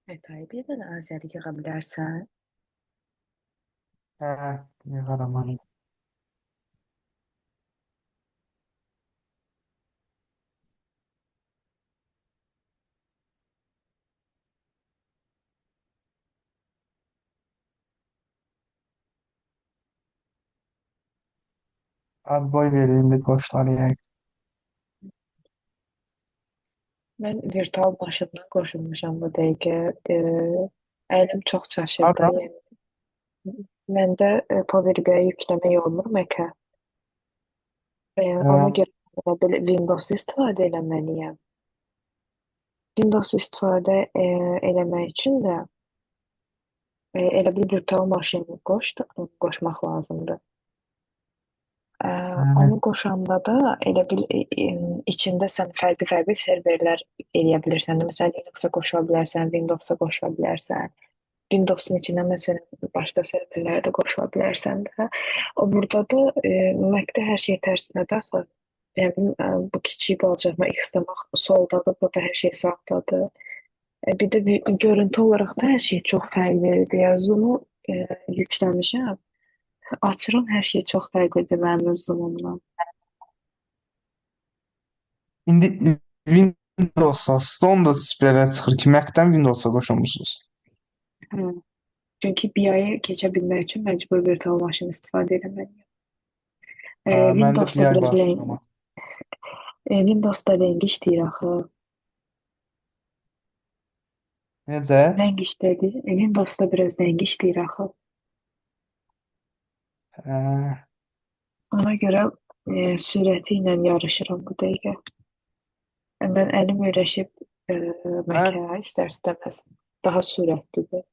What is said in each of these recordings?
Tayyip bir dənə azəri yığa bilərsən. Hə, yığaram onu. Ad boy verdiğinde qoşlar yəqin. Mən virtual maşından qoşulmuşam bu dəqiqə. Əlim çox çaşır da, Hardan? yəni. Məndə Power BI yükləmək olmur Mac-ə. Ona Hə, görə elə bil Windows istifadə eləməliyəm. Windows istifadə eləmək üçün də elə bir virtual maşın qoşmaq lazımdır. hə, Onu qoşanda da elə bil içində sən fərqli-fərqli serverlər eləyə bilirsən. Məsələn, Linux-a qoşula bilərsən, Windows-a qoşula bilərsən. Windows-un içinə məsələn başqa serverlərə də qoşula bilərsən də. O burada da Mac-də hər şey tərsinədir axı. Yəni bu kiçik balcıqma X-də bax soldadır, burada hər şey sağdadır. Bir də bir görüntü olaraq da hər şey çox fərqlidir. Ya Zoom-u yükləmişəm. Açıram, hər şey çox fərqlidir mənim öz Zoom-umdan. İndi Windows'a, Stone da belə çıxır ki, Mac-dən Windows'a qoşulmusunuz. Hə. Çünki BI-yə keçə bilmək üçün məcbur virtual maşın istifadə etməliyəm. Hə, məndə Windows-da bir ay biraz var amma. Windows-da ləng işləyir axı. Necə? Ləng işlədi. Windows-da biraz ləng işləyir axı. Hə, Ona görə sürəti ilə yarışıram bu dəqiqə. Mən əlim öyrəşib mən Mac-ə istər-istəməz daha sürətlidir.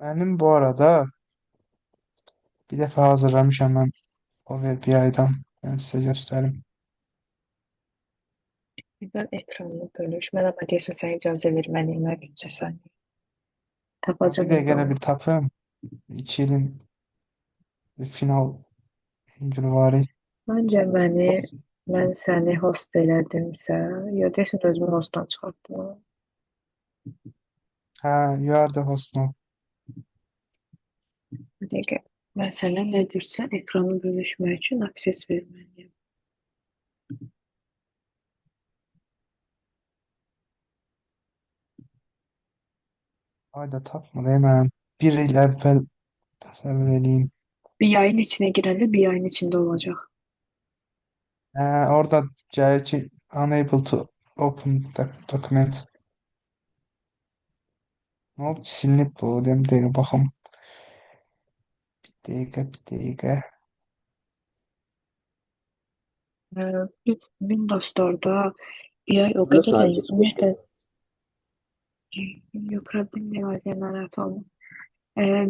mənim bu arada bir dəfə hazırlamışam mən Power BI-dan. Yəni sizə göstərim. Birdən ekranını bölür. Mən amma deyəsən sən icazə verməliyəm hər bircə saniyə. Bir Tapacam indi dəqiqə də onu. bir tapım. 2 ilin final günü var. Məncə mən səni host elədimsə, ya deyəsən özümü hostdan çıxartdım. Hə, you are the host now. Bir dəqiqə. Mən sənə nə deyirsən, ekranı bölüşmək üçün akses verməliyəm. Ayda tapmadı hemen. Bir il əvvəl təsəvvür edeyim. Bir yayın içinə girəndə bir yayın içində olacaq. Orada gəlir ki unable to open document. Ne oldu? Silinip bu. Dem bir dəqiqə baxım. Bir dəqiqə. Biz Windows'larda bir ay o Nasıl qədər də herkes ümumiyyətlə koşuyor? problem yox, narahat olma.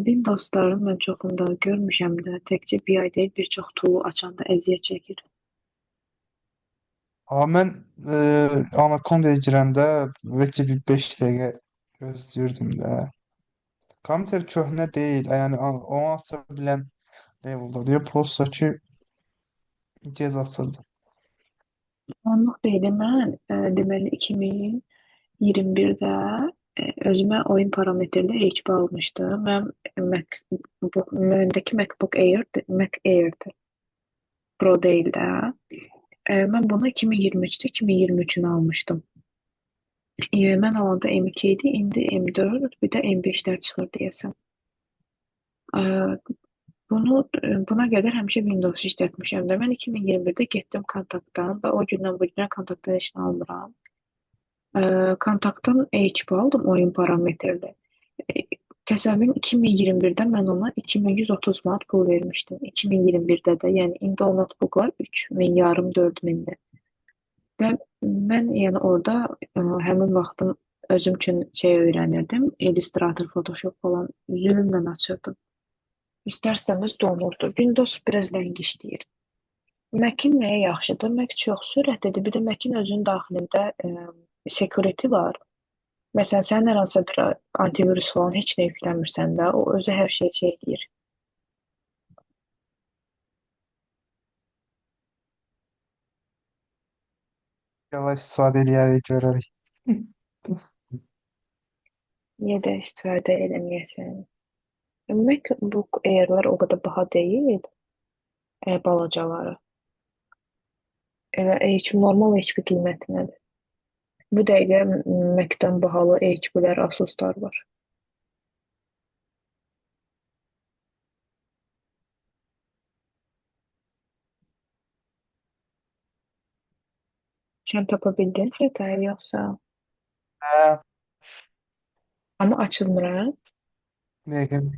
Windows'ların mən çoxunda görmüşəm də, təkcə bir ay deyil, bir çox tool açanda əziyyət çəkir. Amma mən Anaconda-ya girəndə bəlkə bir 5 dəqiqə gözləyirdim də. Kompüter köhnə deyil. Yəni onu aça bilən level'dadır. Prosta ki gec açıldı. Onluq deyil, mən deməli 2021-də özümə oyun parametrdə HP almışdım. Məndəki Mac Air'dir, Pro deyil də. Mən bunu 2023-də 2023-ünü almışdım. Mən alanda M2 idi, indi M4, bir də M5-lər çıxır deyəsən. Ə, buna qədər həmişə Windows işlətmişəm də. Mən 2021-də getdim kontaktdan və o gündən bu günə kontaktdan heç nə almıram. Kontaktdan HP aldım oyun parametrli. E, Təsəvvürün 2021-də mən ona 2130 manat pul vermişdim. 2021-də də, yəni indi o notebooklar 3000 yarım 4000-dir. Və mən yəni orada həmin vaxtım özüm üçün şey öyrənirdim. Illustrator, Photoshop falan zülmlə açırdım. İstər-istəməz donurdu. Windows biraz ləng işləyir. Mac-in nəyə yaxşıdır? Mac çox sürətlidir. Bir də Mac-in özünün daxilində security var. Məsələn, sən hər hansısa bir antivirus falan heç nə yüklənmirsən də, o özü hər şey deyir. Yola istifadə edərək görərik. Niyə də istifadə eləməyəsən? MacBook Air'lar o qədər baha deyil, balacaları. Elə HP normal HP qiymətinədir. Bu dəqiqə Mac-dən bahalı HP-lər, Asus-lar var. Sən tapa bildin xətayı yoxsa? Hə, Amma açılmır ha? dəqiqən.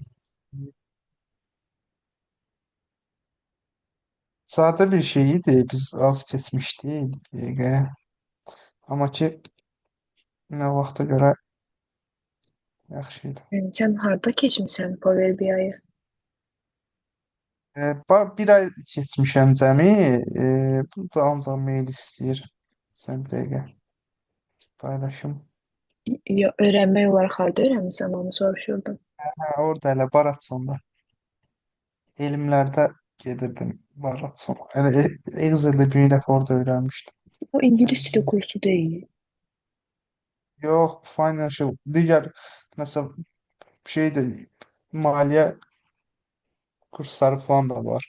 Sadə bir şey idi. Biz az keçmişdik bir dəqiqə. Amma ki, nə vaxta görə yaxşı idi. Sən harda keçmisən Power BI-ı? Bir ay keçmişəm cəmi. Bu da ancaq mail istəyir. Sən bir dəqiqə paylaşım. Öyrənmək olaraq harda öyrənmisən onu soruşurdum. Hə, orada elə Baratsonda. Elmlərdə gedirdim Baratsona. Elə Excel'də bir dəfə orada öyrənmişdim. O ingilis dili kursu deyil. Yox, financial digər məsəl şey də maliyyə kursları falan da var.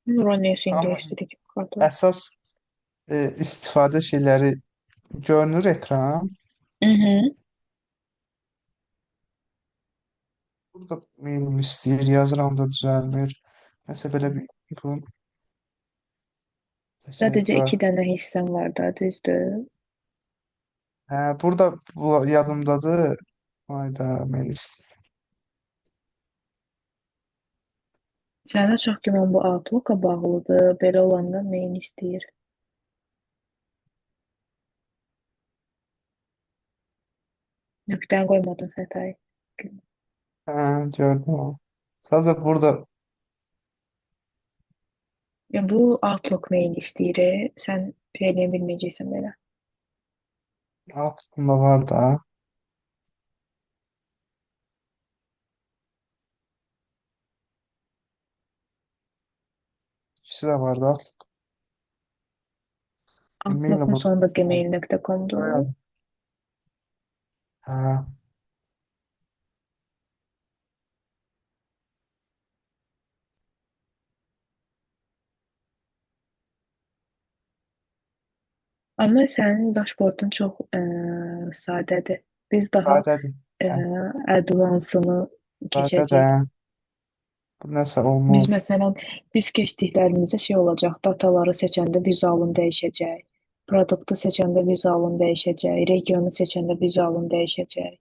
Nura neyse Amma ingilis dili kursu. əsas istifadə şeyləri görünür ekran. Hı hı. Burada meylim istəyir, yazıram da düzəlmir. Nəsə belə bir bunun Sadəcə şəkayəti var. iki dənə hissəm var da, düzdür? Hə, burada bu yadımdadır. Ayda mail istəyir. Sənə çox güman bu Outlook-a bağlıdır. Belə olanda neyin istəyir? Nöqtəni qoymadın xətayı. Hə, gördüm onu. Sadəcə burada Ya bu Outlook mail istəyir. Sən eləyə bilməyəcəksən belə. altında var da. İkisi de var da. E-mail'e Outlook'un bak. sonunda Yani gmail.com'dur. buraya yazdım. Ha, Amma sənin dashboardun çox sadədir. Biz daha sadədir. ə, Hə, advanced-ını sadə də. keçəcəyik. Bu nəsə Biz olmur. məsələn, biz keçdiklərimizdə şey olacaq, dataları seçəndə vizualın dəyişəcək. Produktu seçəndə vizualın dəyişəcək. Regionu seçəndə vizualın dəyişəcək.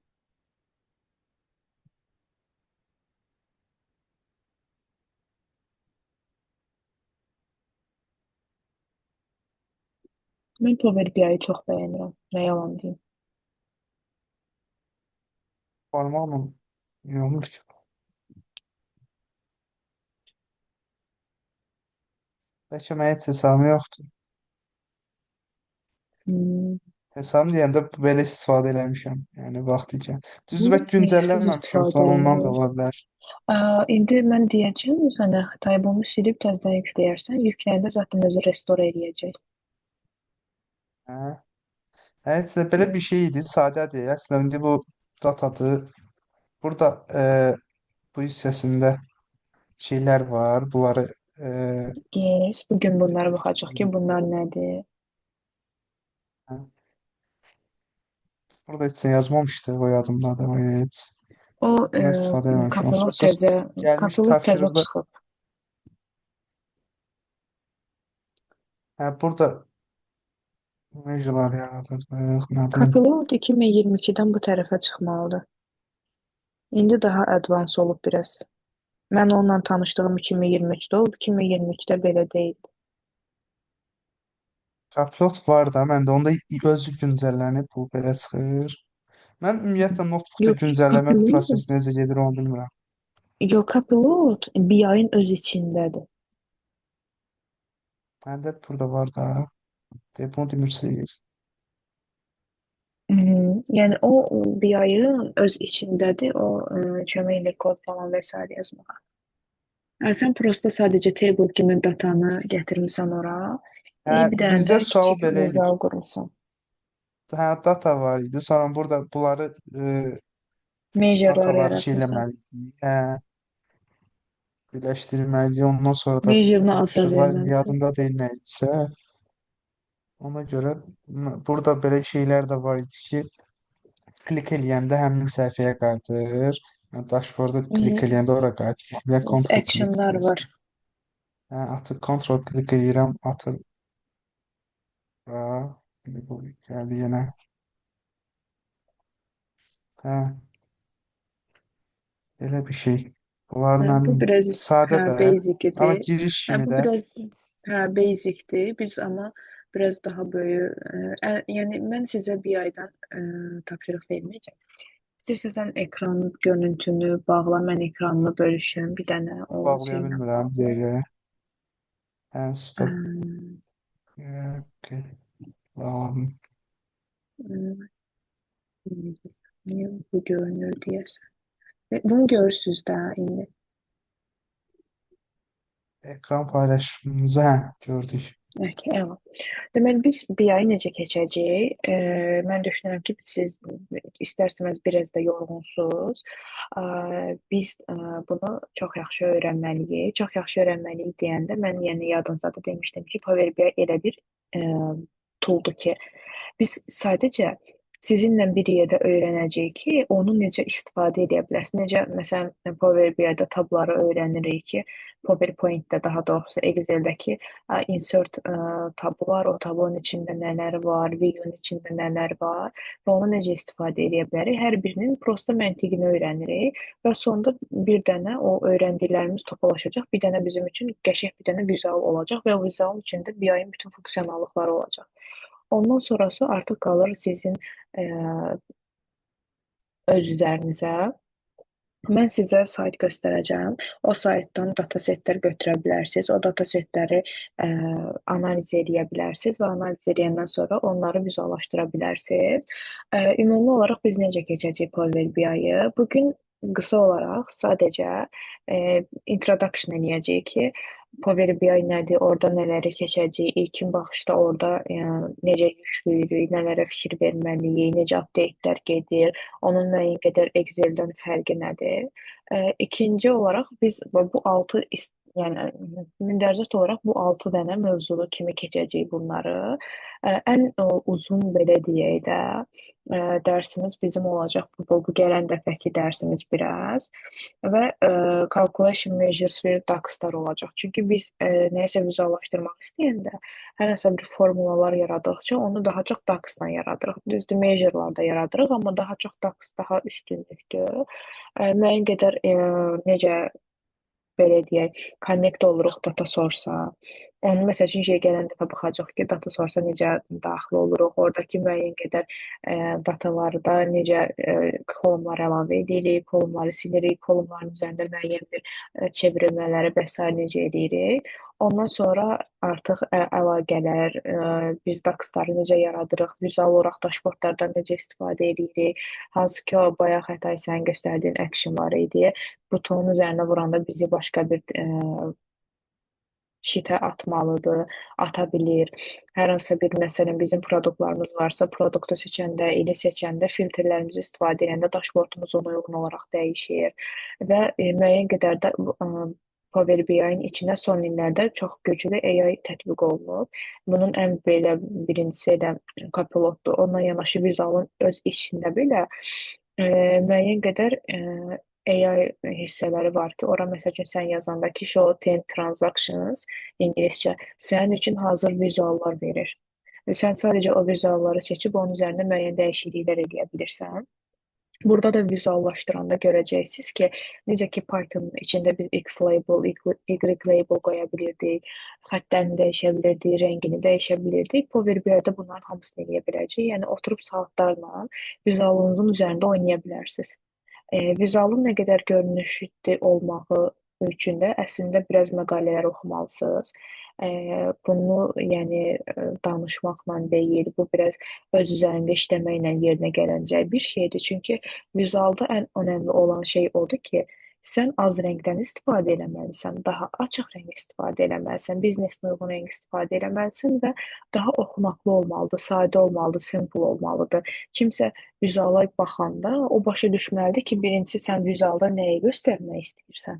Mən Power BI-yi çox bəyənirəm. Nə yalan deyim. Parmağımla yumur ki. Bəlkə mənə heç hesabım yoxdur. Hmm. Hesabım deyəndə belə istifadə eləmişəm. Yəni vaxt ikən. Düzdür, bəlkə Heyfsiz güncəlləməmişəm istifadə falan ondan da eləmək. ola bilər. İndi mən deyəcəm sənə xəta bunu silib təzədən yükləyərsən. Yükləyəndə zaten özü restore eləyəcək. Hə? Heç də belə bir şey idi. Sadədir. Əslində indi bu datadır. Burada bu hissəsində şeylər var. Bunları Yes, bu gün bunlara baxacaq ki, bunlar nədir? hə, burada heç nə yazmamışdı o yadımdadır. O heç. O Buna istifadə eləməmişəm. kapılot Onsuz təzə gəlmiş kapılot təzə tapşırıqda çıxıb. burada mecralar yaradırdıq. Nə bilim. Kapılot 2022-dən bu tərəfə çıxmalıdır. İndi daha advance olub biraz. Mən onunla tanışdığım 2023-də olub, 2023-də belə deyil. Upload var da məndə onda özü güncəllənib bu belə çıxır. Mən ümumiyyətlə notebookda Yox, güncəlləmə kapılot, prosesi necə gedir onu bilmirəm. yox, kapılot BI-ın öz içindədir. Məndə burada var da. De, bunu demirsiniz. Yəni o BI-ın öz içindədir o köməkli kod falan və sairə yazmağa. Yəni sən prosta sadəcə table kimi datanı gətirmisən ora. Hə, Bir dənə bizdə də sual kiçik belə idi. vizal qurmusan. Hə, data var idi. Sonra burada bunları Measure'lar dataları şey yaratırsan. eləməliydik. Hə, birləşdirməliydik. Ondan sonra da Measure'ına ad da tapşırıqlar verməlisən. yadımda deyil nə idisə. Ona görə burada belə şeylər də var idi ki, klik eləyəndə həmin səhifəyə qayıdır. Yəni dashboarda klik eləyəndə ora qayıtır. Və kontrol klik Action'lar var. deyəsən. Hə, atı kontrol klik eləyirəm, atır. Bu gəldi yenə. Hə, belə bir şey. Hə, Bunlarla bu biraz sadə də, basic amma idi. giriş Hə, kimi bu də biraz basicdir. Biz amma biraz daha böyük, yəni mən sizə bir aydan tapşırıq verməyəcəm. İstəsən ekran görüntünü bağla, mən ekranını bölüşüm, bir dənə o bağlaya şeylə bilmirəm bağlı. dəqiqə. Hə, Ə, stop. Okay. Bağladım. Niyə bu görünür deyəsən. Bunu görürsüz də indi. Ekran paylaşımımızı gördük. Okay, əla. Deməli biz bir ay necə keçəcək? Mən düşünürəm ki, siz istərsəniz biraz da yorğunsuz. Biz bunu çox yaxşı öyrənməliyik. Çox yaxşı öyrənməliyik deyəndə mən yəni yadınızda demişdim ki, Power BI elə bir ə, tooldur ki, biz sadəcə sizinlə bir yerdə öyrənəcəyik ki, onu necə istifadə edə bilərsiniz. Necə məsələn Power BI-də tabları öyrənirik ki, PowerPoint-də daha doğrusu Excel-dəki insert tabu var. O tabunun içində nələr var, videonun içində nələr var və onu necə istifadə edə bilərik. Hər birinin prosta məntiqini öyrənirik və sonda bir dənə o öyrəndiklərimiz toplaşacaq. Bir dənə bizim üçün qəşəng bir dənə vizual olacaq və o vizualın içində BI-ın bütün funksionallıqları olacaq. Ondan sonrası artıq qalır sizin ə, öz üzərinizə. Mən sizə sayt göstərəcəm. O saytdan datasetlər götürə bilərsiniz. O datasetləri analiz edə bilərsiniz və analiz edəndən sonra onları vizuallaşdıra bilərsiniz. Ümumi olaraq biz necə keçəcəyik Power BI-yi? Bu gün qısa olaraq sadəcə introduction eləyəcəyik ki, Power BI nədir, orada nələri keçəcəyik, ilkin baxışda orada necə yüklüyürük, nələrə fikir verməliyik, necə update-lər gedir, onun müəyyən qədər Excel-dən fərqi nədir? İkinci olaraq biz bu 6 yəni mündərizət olaraq bu 6 dənə mövzulu kimi keçəcəyik bunları. Ən uzun belə deyək də dərsimiz bizim olacaq bu gələn dəfəki dərsimiz biraz və calculation measures və daxlar olacaq. Çünki biz nəyisə vizuallaşdırmaq istəyəndə hər hansı bir formulalar yaratdıqca onu daha çox daxla yaradırıq. Düzdür, measure'lar da yaradırıq, amma daha çox dax daha üstünlükdür. Müəyyən qədər necə belə deyək, connect oluruq data source-a. Onu məsəl üçün şey gələn dəfə baxacaq ki, data source-a necə daxil oluruq, oradakı müəyyən qədər datalarda necə kolumlar əlavə edirik, kolumları silirik, kolumların üzərində müəyyən bir çevrilmələri və sair necə edirik. Ondan sonra artıq əlaqələr, biz daxları necə yaradırıq, vizual olaraq dashboardlardan necə istifadə edirik, hansı ki, o bayaq Xətay sənin göstərdiyin action var idi. Butonun üzərinə vuranda bizi başqa bir şitə atmalıdır, ata bilir. Hər hansı bir məsələn bizim produktlarımız varsa, produktu seçəndə, ili seçəndə filtrlərimizi istifadə edəndə dashboardumuz ona uyğun olaraq dəyişir və müəyyən qədər də Power BI-nin içinə son illərdə çox güclü AI tətbiq olunub. Bunun ən belə birincisi də Copilotdur. Onunla yanaşı Visualın öz içində belə müəyyən qədər AI hissələri var ki, ora məsəl üçün sən yazanda ki, show 10 transactions ingiliscə sənin üçün hazır vizuallar verir. Və sən sadəcə o vizualları seçib onun üzərində müəyyən dəyişikliklər edə bilirsən. Burada da vizuallaşdıranda görəcəksiniz ki, necə ki Pythonın içində biz X label, Y label qoya bilirdik, xəttlərini dəyişə bilirdik, rəngini dəyişə bilirdik. Power BI-də bunların hamısını edə biləcəyik. Yəni oturub saatlarla vizualınızın üzərində oynaya bilərsiniz. Vizualın nə qədər görünüşlü olmağı üçün də əslində biraz məqalələr oxumalısınız. Bunu yəni danışmaqla deyil, bu biraz öz üzərində işləməklə yerinə gələcək bir şeydir. Çünki vizualda ən önəmli olan şey odur ki, sən az rəngdən istifadə eləməlisən, daha açıq rəng istifadə eləməlisən, biznesinə uyğun rəng istifadə eləməlisən və daha oxunaqlı olmalıdır, sadə olmalıdır, simple olmalıdır. Kimsə vizuala baxanda o başa düşməlidir ki, birincisi sən vizualda nəyi göstərmək istəyirsən.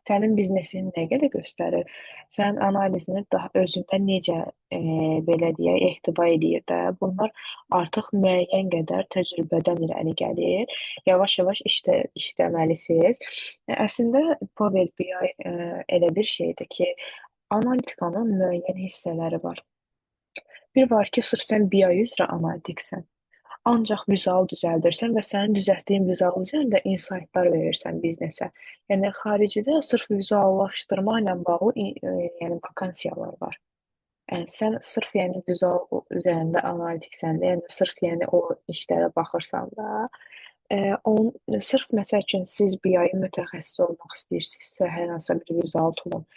Sənin biznesin nə qədər göstərir? Sən analizini daha özündə necə e, belə deyək, ehtiva eləyir də. Bunlar artıq müəyyən qədər təcrübədən irəli gəlir. Yavaş-yavaş işləməlisiniz. Əslində Power BI elə bir şeydir ki, analitikanın müəyyən hissələri var. Bir var ki, sırf sən BI üzrə analitiksən. Ancaq vizual düzəldirsən və sənin düzəltdiyin vizual üzərində insightlar verirsən biznesə. Yəni xaricdə sırf vizuallaşdırma ilə bağlı yəni vakansiyalar var. Yəni sən sırf yəni vizual üzərində analitiksən də, yəni sırf yəni o işlərə baxırsan da, sırf məsəl üçün siz BI mütəxəssis olmaq istəyirsinizsə, hər hansısa bir vizual toolun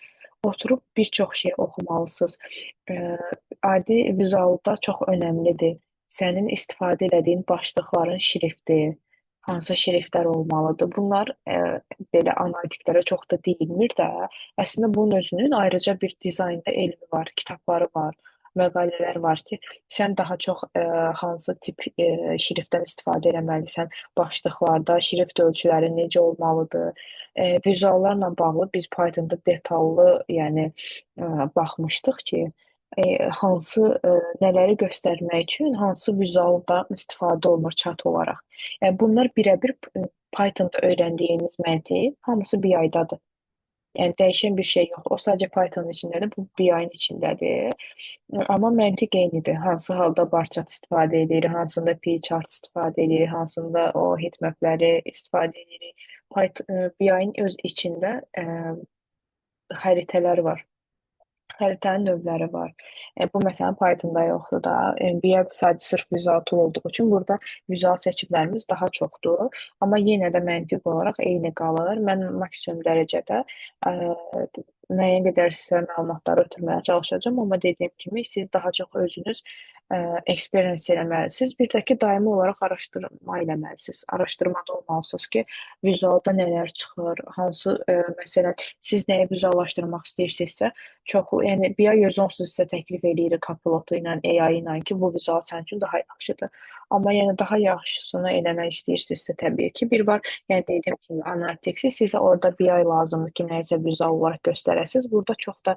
oturub bir çox şey oxumalısınız. Eee, Adi vizualda çox önəmlidir. Sənin istifadə elədiyin başlıqların şrifti, hansı şriftlər olmalıdır. Bunlar belə analitiklərə çox da deyilmir də. Əslində bunun özünün ayrıca bir dizaynda elmi var, kitabları var, məqalələr var ki, sən daha çox hansı tip şriftdən istifadə eləməlisən, başlıqlarda şrift ölçüləri necə olmalıdır. Vizuallarla bağlı biz Pythonda detallı, yəni baxmışdıq ki, hansı nələri göstərmək üçün hansı vizualdan istifadə olunur chat olaraq. Yəni bunlar birəbir Pythonda öyrəndiyimiz məntiq hamısı BI-dadır. Yəni dəyişən bir şey yoxdur. O sadəcə Pythonın içindədir, bu BI-nin içindədir. Amma məntiq eynidir. Hansı halda bar chart istifadə edirik, hansında pie chart istifadə edirik, hansında o heatmapləri istifadə edirik. Python, BI-nin öz içində xəritələr var. Xəritənin növləri var. Bu məsələn Pythonda yoxdur da. NVIDIA sadəcə sırf vizual tool olduğu üçün burada vizual seçimlərimiz daha çoxdur. Amma yenə də məntiq olaraq eyni qalır. Mən maksimum dərəcədə müəyyən qədər sizə məlumatları ötürməyə çalışacağam, amma dediyim kimi siz daha çox özünüz experience eləməlisiniz. Bir də ki, daimi olaraq araşdırma eləməlisiniz. Araşdırmada olmalısınız ki, vizualda nələr çıxır, hansı məsələn siz nəyi vizuallaşdırmaq istəyirsinizsə, çoxu, yəni BI onsuz sizə təklif eləyirik Copilot ilə, AI ilə ki, bu vizual sənin üçün daha yaxşıdır. Amma yəni daha yaxşısını eləmək istəyirsinizsə təbii ki, bir var, yəni dediyim kimi analitiksi sizə orada BI lazımdır ki, nəyisə vizual olaraq göstərəsiniz. Burada çox da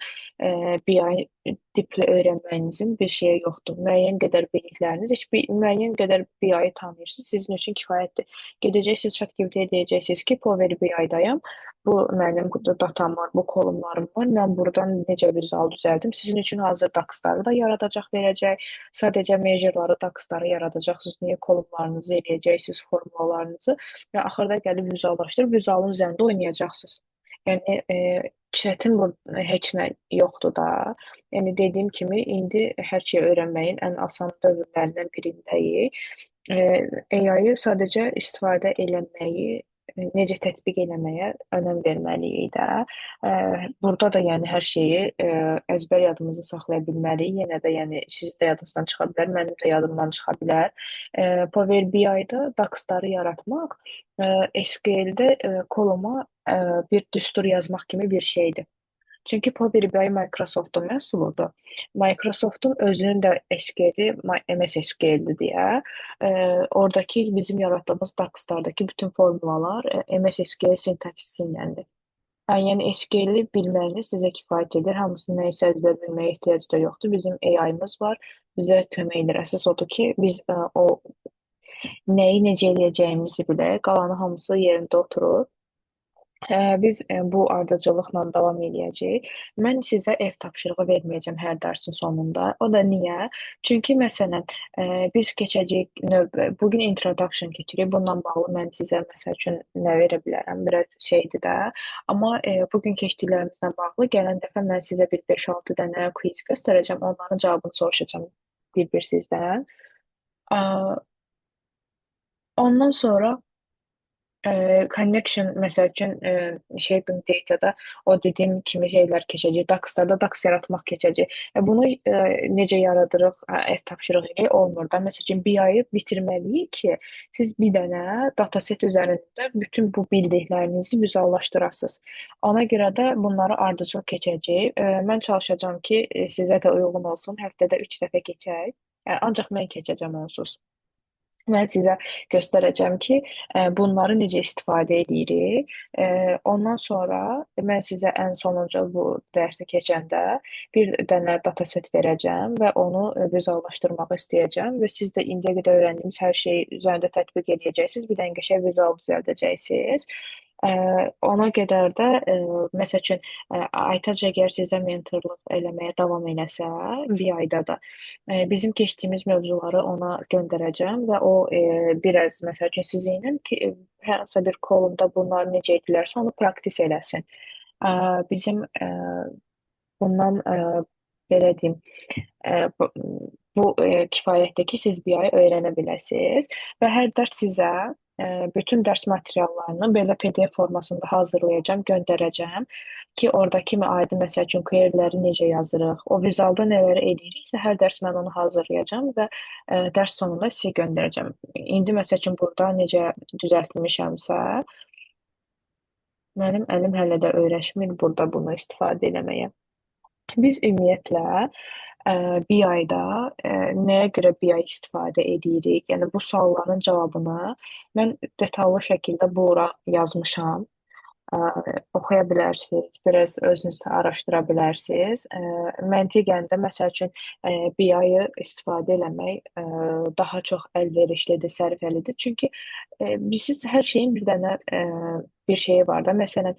BI tipli öyrənməyinizin bir şeyi yoxdur. Müəyyən qədər bilikləriniz, heç bir müəyyən qədər BI-yi tanıyırsınız, sizin üçün kifayətdir. Gedəcəksiniz ChatGPT-yə deyəcəksiniz ki, Power BI-dayam. Bu mənim burada datam var, bu kolumlarım var. Mən buradan necə vizual düzəldim? Sizin üçün hazır daksları da yaradacaq, verəcək. Sadəcə measure'ları, daksları yaradacaq. Siz niyə kolumlarınızı eləyəcəksiniz, formulalarınızı və axırda gəlib vizuallaşdırıb vizualın üzərində oynayacaqsınız. Yəni çətin bu heç nə yoxdur da. Yəni dediyim kimi indi hər şeyi öyrənməyin ən asan dövrlərindən birindəyik. AI-yı sadəcə istifadə eləməyi, necə tətbiq eləməyə önəm verməliyik də. Burada da yəni hər şeyi əzbər yadımızda saxlaya bilməliyik. Yenə də yəni sizin də yadınızdan çıxa bilər, mənim də yadımdan çıxa bilər. Power BI-da daksları yaratmaq SQL-də koluma bir düstur yazmaq kimi bir şeydir. Çünki Power BI Microsoftun məhsuludur. Microsoftun özünün də SQL-i MS SQL-dir deyə, oradakı bizim yaratdığımız dakslardakı bütün formulalar MS SQL sintaksisi iləndir. Yəni SQL-i bilməyiniz sizə kifayət edir. Hamısını nəyisə əzbər bilməyə ehtiyac da yoxdur. Bizim AI-mız var, bizə kömək edir. Əsas odur ki, biz o nəyi necə eləyəcəyimizi bilək. Qalanı hamısı yerində oturur. Biz bu ardıcıllıqla davam eləyəcəyik. Mən sizə ev tapşırığı verməyəcəm hər dərsin sonunda. O da niyə? Çünki məsələn, biz keçəcəyik növbə, bu gün introduction keçirik. Bununla bağlı mən sizə məsəl üçün nə verə bilərəm? Biraz şeydir də. Amma bu gün keçdiklərimizlə bağlı gələn dəfə mən sizə bir 5-6 dənə quiz göstərəcəm. Onların cavabını soruşacağam bir-bir sizdən. Ondan sonra Connection məsəl üçün Shaping Data'da o dediyim kimi şeylər keçəcək. Dax'da Dax yaratmaq keçəcək. Bunu necə yaradırıq? Ev tapşırığı ilə olmur da. Məsəl üçün BI-yi bitirməliyik ki, siz bir dənə dataset üzərində bütün bu bildiklərinizi vizuallaşdırasınız. Ona görə də bunları ardıcıl keçəcək. Mən çalışacağam ki, sizə də uyğun olsun. Həftədə 3 dəfə keçək. Yəni, ancaq mən keçəcəm onsuz. Mən sizə göstərəcəm ki, bunları necə istifadə edirik. Ondan sonra mən sizə ən sonuncu bu dərsi keçəndə bir dənə dataset verəcəm və onu vizuallaşdırmağı istəyəcəm və siz də indiyə qədər öyrəndiyimiz hər şeyi üzərində tətbiq edəcəksiniz. Bir dənə qəşəng vizual düzəldəcəksiniz. Ona qədər də məsəl üçün Aytac əgər sizə mentorluq eləməyə davam eləsə, bir ayda da bizim keçdiyimiz mövzuları ona göndərəcəm və o biraz məsəl üçün sizinlə ki, hər hansı bir kolumda bunlar necə edilərsə onu praktis eləsin. Bizim bundan belə deyim, bu, kifayətdir ki, siz bir ay öyrənə biləsiniz və hər dərs sizə bütün dərs materiallarını belə PDF formasında hazırlayacağım, göndərəcəm ki, orada kimi aydın məsəl üçün queryləri necə yazırıq, o vizualda nələri eləyiriksə, hər dərs mən onu hazırlayacağım və dərs sonunda sizə göndərəcəm. İndi məsəl üçün burada necə düzəltmişəmsə, mənim əlim hələ də öyrəşmir burada bunu istifadə eləməyə. Biz ümumiyyətlə bir ayda nəyə görə bir ay istifadə edirik? Yəni bu sualların cavabını mən detallı şəkildə bura yazmışam. Ə, Oxuya bilərsiniz, biraz özünüz də araşdıra bilərsiniz. Məntiqən də məsəl üçün BI-yı istifadə eləmək daha çox əlverişlidir, sərfəlidir. Çünki siz hər şeyin bir dənə bir şeyi var da. Məsələn,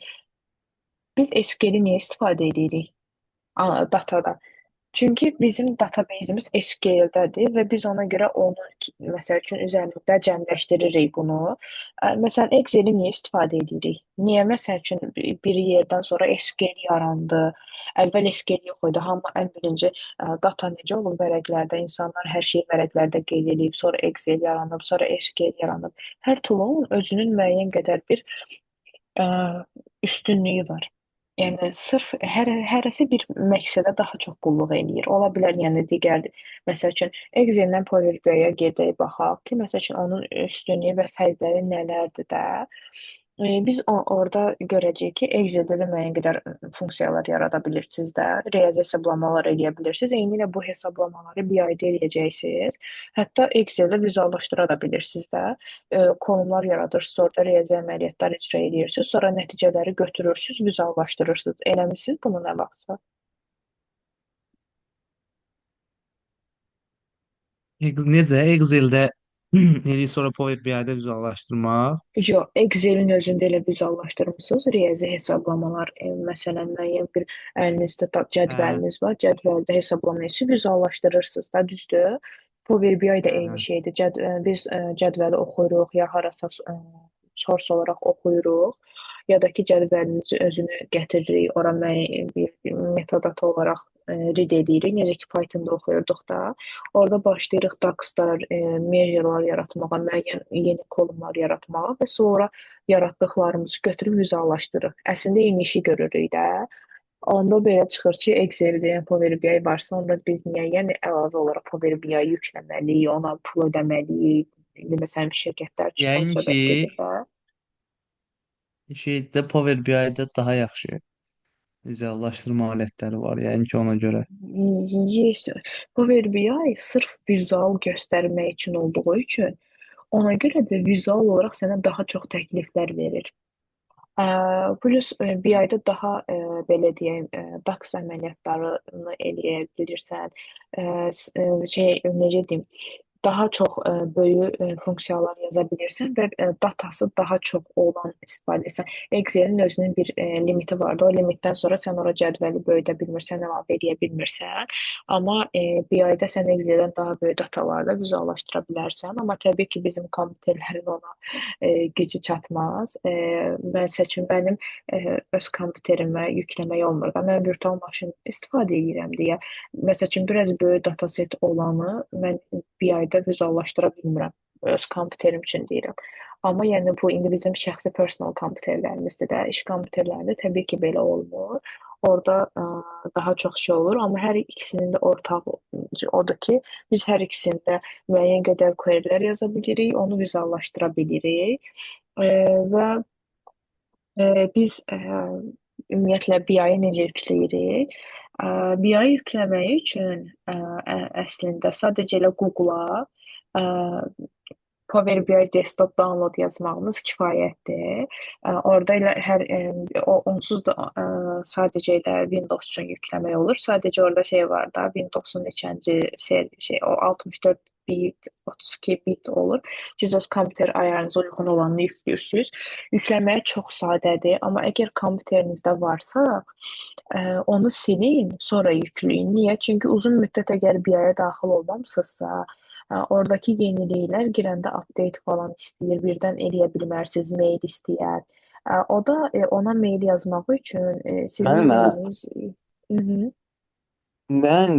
biz SQL-i niyə istifadə edirik? Datada. Çünki bizim database'imiz SQL-dədir və biz ona görə onu məsəl üçün üzərində cəmləşdiririk bunu. Məsələn, Excel-i niyə istifadə edirik? Niyə məsəl üçün bir yerdən sonra SQL yarandı? Əvvəl SQL yox idi. Hamı ən birinci data necə olub vərəqlərdə? İnsanlar hər şeyi vərəqlərdə qeyd edib, sonra Excel yaranıb, sonra SQL yaranıb. Hər tool'un özünün müəyyən qədər bir ə, üstünlüyü var. Yəni sırf hərəsi bir məqsədə daha çox qulluq eləyir. Ola bilər, yəni digər, məsəl üçün Excel-dən Power BI-yə gedək baxaq ki, məsəl üçün onun üstünlüyü və fərqləri nələrdir də. Biz orada görəcəyik ki, Excel-də də müəyyən qədər funksiyalar yarada bilirsiniz də, riyazi hesablamalar eləyə bilirsiniz. Eynilə bu hesablamaları BI-də eləyəcəksiniz. Hətta Excel-də vizuallaşdıra da bilirsiniz də. Kolumlar yaradırsınız, orada riyazi əməliyyatlar icra edirsiniz, sonra nəticələri götürürsünüz, vizuallaşdırırsınız. Eləmisiniz bunu nə vaxtsa? Necə Excel-də eləyib sonra Power BI-də vizuallaşdırmaq? Yox, Excel-in özündə elə vizuallaşdırmısınız, riyazi hesablamalar, məsələn, müəyyən bir əlinizdə Hə, cədvəliniz var, cədvəldə hesablama üçün vizuallaşdırırsınız da, düzdür? Power BI də eyni hə. şeydir. Biz cədvəli oxuyuruq, ya harasa source olaraq oxuyuruq, ya da ki, cədvəlimizi özünü gətiririk, ora müəyyən bir metodat olaraq read edirik, necə ki, Python-da oxuyurduq da. Orada başlayırıq daxlar, measure-lar yaratmağa, müəyyən yeni kolumlar yaratmağa və sonra yaratdıqlarımızı götürüb vizuallaşdırırıq. Əslində eyni işi görürük də. Onda belə çıxır ki, Excel-də yəni Power BI varsa, onda biz niyə yəni əlavə olaraq Power BI yükləməliyik, ona pul ödəməliyik? İndi məsələn şirkətlər üçün o Yəqin ki, söhbət gedir də. şeydə Power BI-də daha yaxşı vizuallaşdırma alətləri var. Yəqin ki, ona görə. Yes, Power BI sırf vizual göstərmək üçün olduğu üçün ona görə də vizual olaraq sənə daha çox təkliflər verir. Plus BI-də daha belə deyim, DAX əməliyyatlarını eləyə bilirsən. Şey necə deyim, daha çox böyük funksiyalar yaza bilirsən və datası daha çox olan istifadə edirsən. Excel-in özünün bir limiti vardı. O limitdən sonra sən ora cədvəli böyüdə bilmirsən, əlavə edə bilmirsən. Amma BI-də sən Excel-dən daha böyük datalarda vizuallaşdıra bilərsən. Amma təbii ki, bizim kompüterlərin ona gücü çatmaz. Məsəl üçün mənim öz kompüterimə yükləmək olmur da. Mən virtual maşın istifadə edirəm deyə. Məsəl üçün biraz böyük dataset olanı mən bir ayda vizuallaşdıra bilmirəm. Öz kompüterim üçün deyirəm. Amma yəni bu indi bizim şəxsi personal kompüterlərimizdə də, iş kompüterlərində təbii ki, belə olmur. Orada daha çox şey olur, amma hər ikisinin də ortaq odur ki, biz hər ikisində müəyyən qədər querylər yaza bilirik, onu vizuallaşdıra bilirik və biz ümumiyyətlə BI-ı necə yükləyirik? BI-ı yükləmək üçün əslində sadəcə elə Google-a ə, Power BI Desktop download yazmağımız kifayətdir. Orada elə onsuz da sadəcə elə Windows üçün yükləmək olur. Sadəcə orada şey var da, Windows'un neçənci o 64 bit, 32 bit olur. Siz öz kompüter ayarınıza uyğun olanını yüklüyorsunuz. Yükləməyə çox sadədir, amma əgər kompüterinizdə varsa, onu silin, sonra yükləyin. Niyə? Çünki uzun müddət əgər BI-yə daxil olmamısınızsa, oradakı yeniliklər girəndə update falan istəyir, birdən eləyə bilmərsiniz, mail istəyər. O da ona mail yazmaq üçün sizin Müəllimə, mailiniz. Hı -hı. mən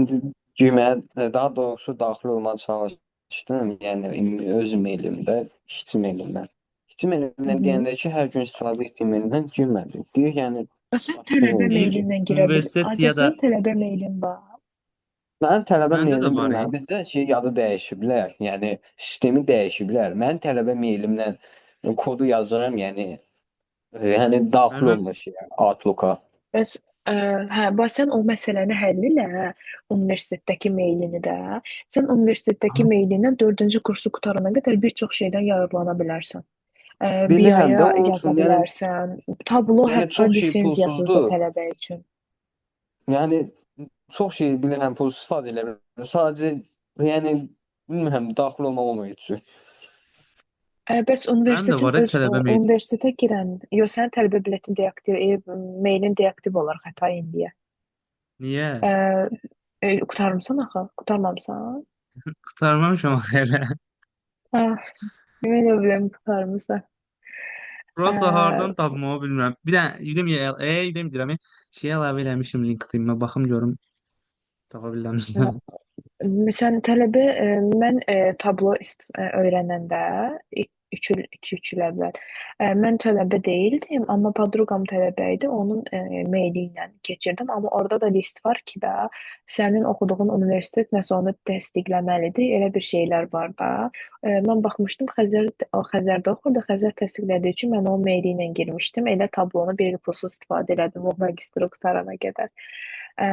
cümləyə daha doğrusu daxil olmağa çalışdım. Yəni öz mailimdə, işçi mailimdən. İşçi Hı mailimdən -hı. deyəndə ki, hər gün istifadə etdiyim mailimdən girmədi. Deyir, yəni Sən başqa tələbə mail. İndi mailindən girə bil. universitet Azər ya da sən tələbə mailin var. Mənim tələbə məndə də mailim var. bilmirəm. Bizdə şey adı dəyişiblər. Yəni sistemi dəyişiblər. Mənim tələbə mailimdən kodu yazıram, yəni daxil Müəllimə, olmur şeyə, Outlook-a. Bəs bax sən o məsələni həll elə, universitetdəki mailini də. Sən universitetdəki mailindən 4-cü kursu qurtarana qədər bir çox şeydən yararlana bilərsən. Bilirəm də BI-ya onun yaza üçün, bilərsən. Tablo yəni hətta çox şey lisenziyasız da pulsuzdur. tələbə üçün. Yəni çox şey bilirəm, pulsuz istifadə eləmirəm. Sadəcə yəni bilmirəm, daxil olmaq olmuyor heç cür. Bəs mənim də var tələbə mail. universitetə girən, yox sənin tələbə biletin deaktiv, mailin deaktiv olar xəta indiyə. Niyə? Ə, qurtarmısan axı, qurtarmamısan? Qurtarmamışam axı hələ. Hə, mən də biləm qurtarmısan. Ə, Prosta hardan tapmamı bilmirəm. Bir dənə Udemy deyirəm, şey əlavə eləmişim LinkedIn-ə, baxım görüm tapa bilərəmsə. Məsələn, tələbə mən tablo öyrənəndə 2-3 il əvvəl mən tələbə deyildim, amma podruqam tələbə idi. Onun maili ilə keçirdim, amma orada da list var ki da sənin oxuduğun universitet nəsə onu təsdiqləməlidir. Elə bir şeylər var da. Mən baxmışdım Xəzərdə oxurdu. Xəzər təsdiqlədiyi üçün mən o maili ilə girmişdim. Elə tablonu bir il pulsuz istifadə elədim o magistri qurtarana qədər. Ə,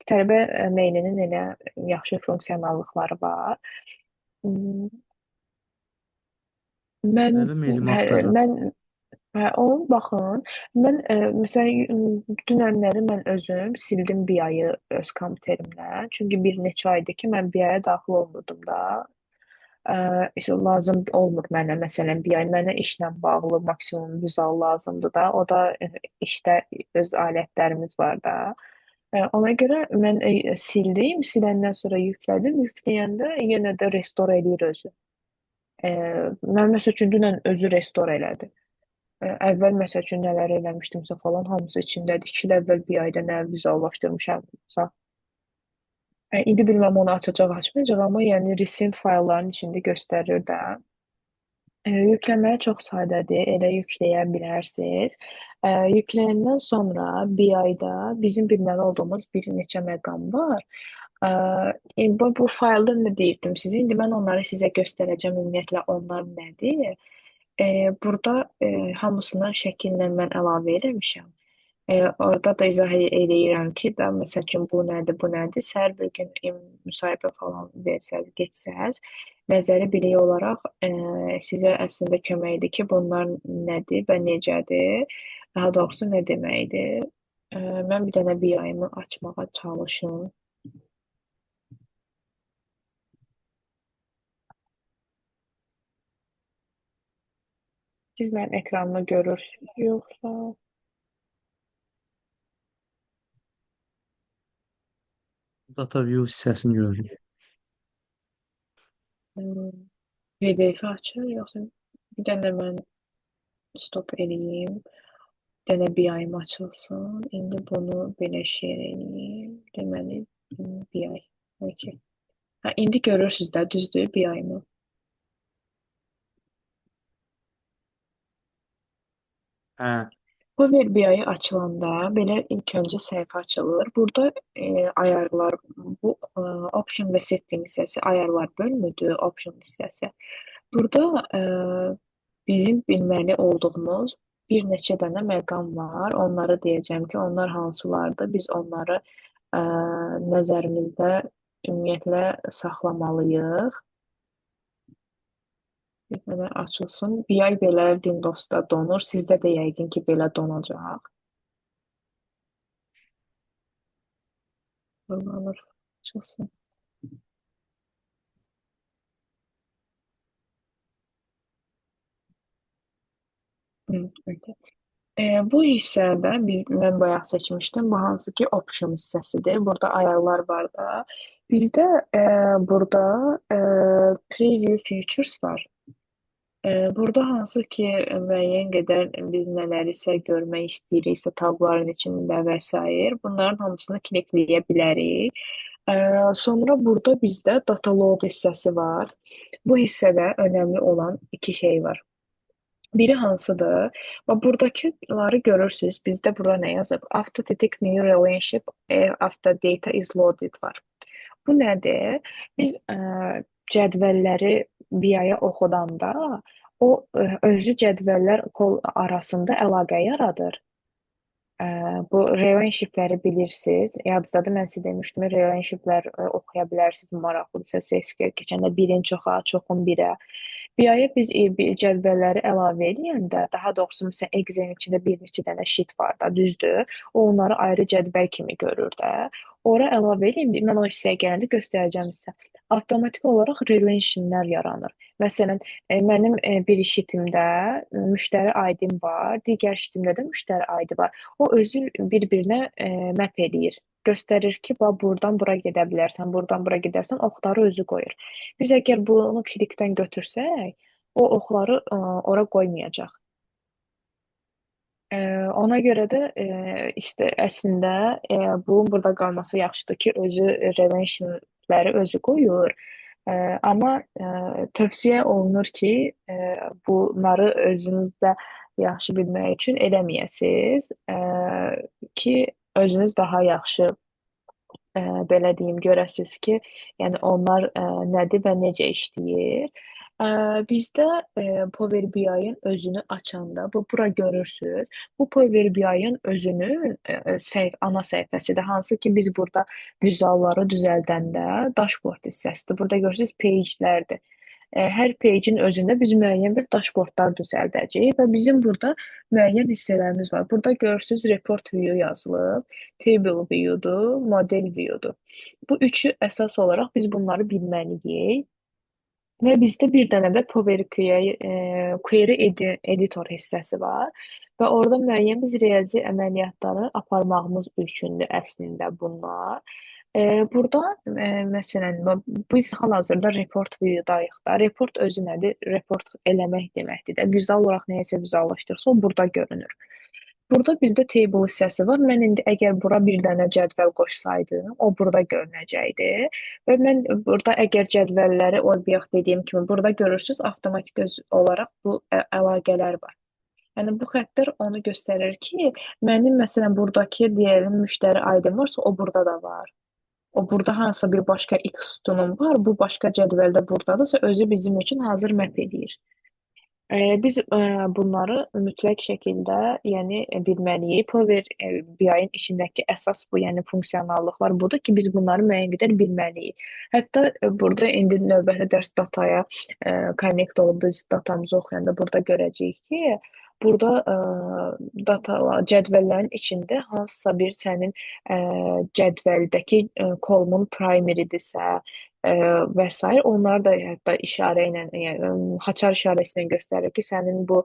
Tələbə meylinin elə yaxşı funksionallıqları var. Hmm, Mən Tələbə mailimi hə, axtarıram. mən onun baxın, mən məsələn dünənləri mən özüm sildim BI-yı öz kompüterimdən. Çünki bir neçə aydır ki, mən BI-yə daxil olmurdum da. İşte lazım olmur mənə məsələn BI mənə işlə bağlı maksimum vizal lazımdır da. O da işdə öz alətlərimiz var da. Ona görə mən sildim, siləndən sonra yüklədim. Yükləyəndə yenə də restore eləyir özü. E, Mən məsəl üçün dünən özü restore elədi. Əvvəl məsəl üçün nələr eləmişdimsə falan hamısı içindədir. 2 il əvvəl bir ayda nə vizuallaşdırmışamsa. İndi bilməm onu açacaq, açmayacaq, amma yəni recent faylların içində göstərir də. Yükləməyə çox sadədir, elə yükləyə bilərsiniz. Yükləyəndən sonra BI-da bizim bilməli olduğumuz bir neçə məqam var. Bu faylda nə deyirdim sizə? İndi mən onları sizə göstərəcəm. Ümumiyyətlə onlar nədir? Burada hamısını şəkillə mən əlavə eləmişəm. Orada da izah eləyirəm ki, da məsəl üçün bu nədir, bu nədir. Səhər bir gün müsahibə falan versəz, getsəz, nəzəri bilik olaraq sizə əslində kömək edir ki, bunlar nədir və necədir, daha doğrusu nə deməkdir. Mən bir dənə BI-mı açmağa çalışım. Siz mənim ekranımı görürsünüz yoxsa? Data view hissəsini görürük. Hmm, PDF açır yoxsa bir dənə mən stop eləyim. Bir dənə BI-im açılsın. İndi bunu belə share eləyim. Deməli BI. Okay. İndi görürsüz də düzdür BI-mi? Hə. Power BI açılanda belə ilk öncə səhifə açılır. Burada ayarlar, bu option və setting hissəsi ayarlar bölümüdür, option hissəsi. Burada bizim bilməli olduğumuz bir neçə dənə məqam var. Onları deyəcəm ki, onlar hansılardır? Biz onları ə, nəzərimizdə ümumiyyətlə saxlamalıyıq. Bir dənə açılsın. BI belə Windowsda donur. Sizdə də yəqin ki, belə donacaq. Buralar açılsın. Okay. Bu hissədə mən bayaq seçmişdim. Bu hansı ki option hissəsidir. Burada ayarlar var da. Bizdə burada preview features var. Burada hansı ki müəyyən qədər biz nələrisə görmək istəyiriksə tabların içində və s. bunların hamısını klikləyə bilərik. Sonra burada bizdə data load hissəsi var. Bu hissədə önəmli olan iki şey var. Biri hansıdır? Və buradakıları görürsünüz. Bizdə bura nə yazıb? After detect new relationship after data is loaded var. Bu nədir? Biz cədvəlləri BI-yə oxudanda o özü cədvəllər arasında əlaqə yaradır. Bu relationshipləri bilirsiniz. Yadınızdadır, mən sizə demişdim, relationshiplər oxuya bilərsiniz maraqlıdırsa, SQL keçəndə birin çoxa, çoxun birə. BI-yə biz cədvəlləri əlavə edəndə, daha doğrusu məsələn Excel-in içində bir neçə dənə sheet var da, düzdür? O onları ayrı cədvəl kimi görür də. Ora əlavə edeyim, mən o hissəyə gələndə göstərəcəm sizə. Avtomatik olaraq relationlər yaranır. Məsələn, mənim bir sheetimdə müştəri ID-im var, digər sheetimdə də müştəri ID var. O özü bir-birinə map eləyir. Göstərir ki, buradan bura gedə bilərsən, buradan bura gedərsən, oxları özü qoyur. Biz əgər bunu klikdən götürsək, o oxları ora qoymayacaq. Ona görə də əslində bunun burada qalması yaxşıdır ki, özü relationləri özü qoyur. Amma tövsiyə olunur ki, bunları özünüzdə yaxşı bilmək üçün eləməyəsiniz ki, özünüz daha yaxşı belə deyim, görəsiniz ki, yəni onlar nədir və necə işləyir. Bizdə Power BI-ın özünü açanda, bura görürsüz, bu Power BI-ın özünün ana səhifəsidir. Hansı ki, biz burada vizualları düzəldəndə dashboard hissəsidir. Burada görürsüz, page-lərdir. Hər page-in özündə biz müəyyən bir dashboardlar düzəldəcəyik və bizim burada müəyyən hissələrimiz var. Burada görürsüz, report view yazılıb, table view-dur, model view-dur. Bu üçü əsas olaraq biz bunları bilməliyik. Və bizdə bir dənə də Power Query Editor hissəsi var və orada müəyyən biz riyazi əməliyyatları aparmağımız üçündür əslində bunlar. Burada məsələn biz hal-hazırda report view-dayıq da. Report özü nədir? Report eləmək deməkdir də. Vizual olaraq nəyisə vizuallaşdırsa o burada görünür. Burada bizdə table hissəsi var. Mən indi əgər bura bir dənə cədvəl qoşsaydım, o burada görünəcəkdi. Və mən burada əgər cədvəlləri o bayaq dediyim kimi burada görürsüz, avtomatik olaraq bu əlaqələr var. Yəni bu xəttlər onu göstərir ki, mənim məsələn buradakı deyəlim müştəri ID-im varsa, o burada da var. O burada hansısa bir başqa X sütunum var, bu başqa cədvəldə buradadırsa, özü bizim üçün hazır map edir. Biz bunları mütləq şəkildə, yəni bilməliyik. Power BI-in içindəki əsas bu, yəni funksionallıqlar budur ki, biz bunları müəyyən qədər bilməliyik. Hətta burada indi növbəti dərs dataya connect olub biz datamızı oxuyanda burada görəcəyik ki, burada cədvəllərin içində hansısa bir sənin cədvəldəki kolmun primary-dirsə, və s. Onlar da hətta işarə ilə, yəni haçar işarəsi ilə göstərir ki, sənin bu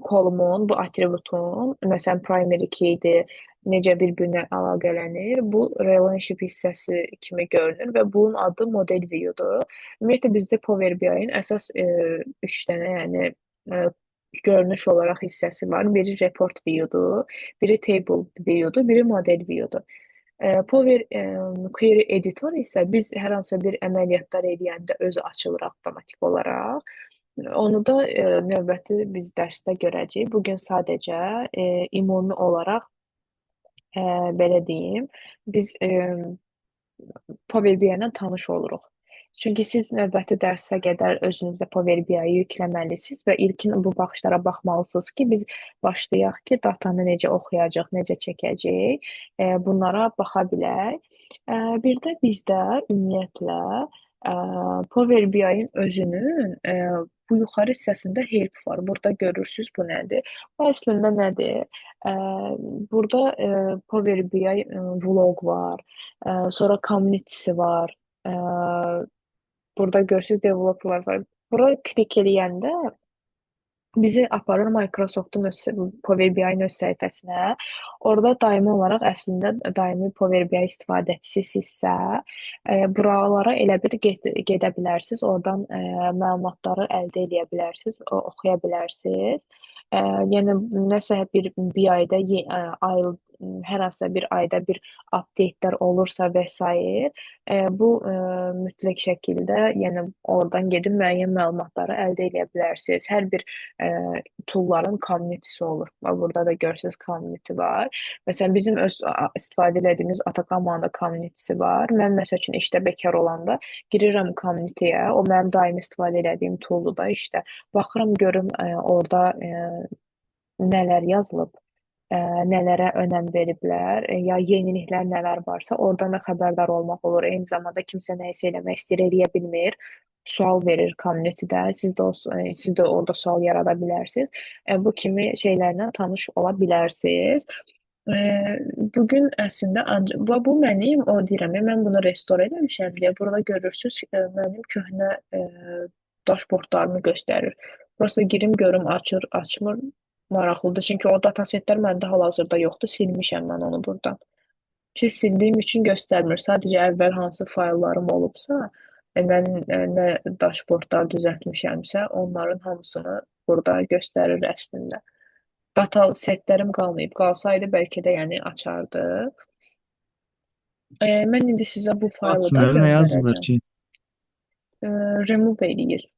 kolumun, bu atributun, məsələn, primary key-dir, necə bir-birinə əlaqələnir. Bu relationship hissəsi kimi görünür və bunun adı model view-dur. Ümumiyyətlə bizdə Power BI-in əsas 3 dənə, yəni görünüş olaraq hissəsi var. Biri report view-dur, biri table view-dur, biri model view-dur. Power Query Editor isə biz hər hansı bir əməliyyatlar edəndə özü açılır avtomatik olaraq. Onu da növbəti biz dərsdə görəcəyik. Bu gün sadəcə ümumi olaraq e, belə deyim, biz Power BI ilə tanış oluruq. Çünki siz növbəti dərsə qədər özünüzdə Power BI-yi yükləməlisiniz və ilkin bu baxışlara baxmalısınız ki, biz başlayaq ki, datanı necə oxuyacaq, necə çəkəcək, bunlara baxa bilək. Bir də bizdə ümumiyyətlə e, Power BI-in özünün bu yuxarı hissəsində help var. Burada görürsüz bu nədir? Bu əslində nədir? E, Burada Power BI vlog var. Sonra community'si var. Burada görürsüz developerlar var. Bura klik eləyəndə bizi aparır Microsoft'un öz Power BI-nin öz səhifəsinə. Orada daimi olaraq əslində daimi Power BI istifadəçisinizsə, buralara elə bir gedə bilərsiniz. Oradan məlumatları əldə edə bilərsiniz, oxuya bilərsiniz. Yəni nəsə bir BI-də ay hər hansısa bir ayda bir update-lər olursa və sair, bu mütləq şəkildə, yəni oradan gedib müəyyən məlumatları əldə edə bilərsiniz. Hər bir e, tool'ların community'si olur. Və burada da görürsünüz community var. Məsələn, bizim öz istifadə etdiyimiz Atakamanda community'si var. Mən məsəl üçün işdə bekar olanda girirəm community'yə, o mənim daimi istifadə etdiyim tool'u da işte baxıram görüm orada nələr yazılıb, nələrə önəm veriblər, ya yeniliklər nələr varsa, oradan da xəbərdar olmaq olur. Eyni zamanda kimsə nəyisə eləmək istəyir, eləyə bilmir. Sual verir communitydə. Siz də orada sual yarada bilərsiniz. Bu kimi şeylərlə tanış ola bilərsiniz. E, Bugün əslində bu mənim o deyirəm, mən bunu restore eləmişəm deyə burada görürsüz mənim köhnə dashboardlarımı göstərir. Prosta girim görüm açır, açmır. Maraqlıdır. Çünki o datasetlər məndə hal-hazırda yoxdur. Silmişəm mən onu burdan. Ki sildiyim üçün göstərmir. Sadəcə əvvəl hansı fayllarım olubsa, mən nə dashboardlar düzəltmişəmsə, onların hamısını burada göstərir əslində. Data setlərim qalmayıb. Qalsaydı bəlkə də yəni açardı. Mən indi sizə bu faylı da Açmır, nə yazılır göndərəcəm. ki? Remove eləyir.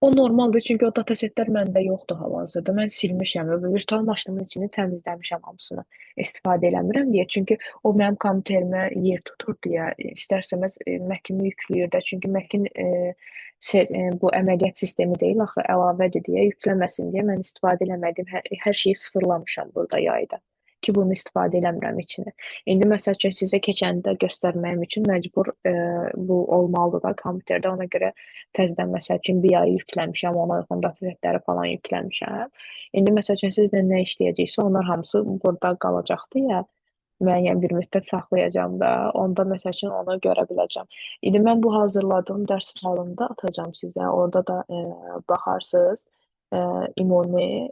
O normaldır, çünki o datasetlər məndə yoxdur hal-hazırda. Mən silmişəm və virtual maşınımın içini təmizləmişəm hamısını. İstifadə eləmirəm deyə. Çünki o mənim kompüterimə yer tutur deyə istərsəməz Mac-imi yükləyir də. Çünki Mac-in bu əməliyyat sistemi deyil axı, əlavədir deyə yükləməsin deyə mən istifadə eləmədiyim hər şeyi sıfırlamışam burada yayda ki, bunu istifadə eləmirəm içinə. İndi məsəl üçün sizə keçəndə göstərməyim üçün məcbur bu olmalıdır da kompüterdə. Ona görə təzədən məsəl üçün BI yükləmişəm, ona uyğun datasetləri falan yükləmişəm. İndi məsəl üçün sizlə nə işləyəcəksə, onlar hamısı burada qalacaqdı ya, müəyyən bir müddət saxlayacağam da, onda məsəl üçün onu görə biləcəm. İndi mən bu hazırladığım dərs faylını da atacağam sizə. Orada da baxarsınız. Ümumi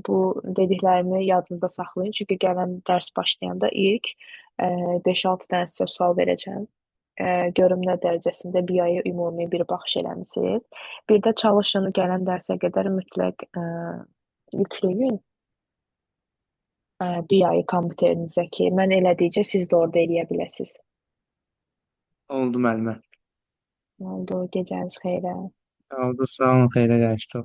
bu dediklərimi yadınızda saxlayın. Çünki gələn dərs başlayanda ilk 5-6 dənə sizə sual verəcəm. Görüm nə dərəcəsində BI-yə ümumi bir baxış eləmisiniz. Bir də çalışın gələn dərsə qədər mütləq yükləyin BI-yi kompüterinizə ki, mən elədikcə siz də orada eləyə biləsiniz. Oldu müəllimə. Oldu, gecəniz xeyrə. Oldu, sağ olun, xeyrə qarşı.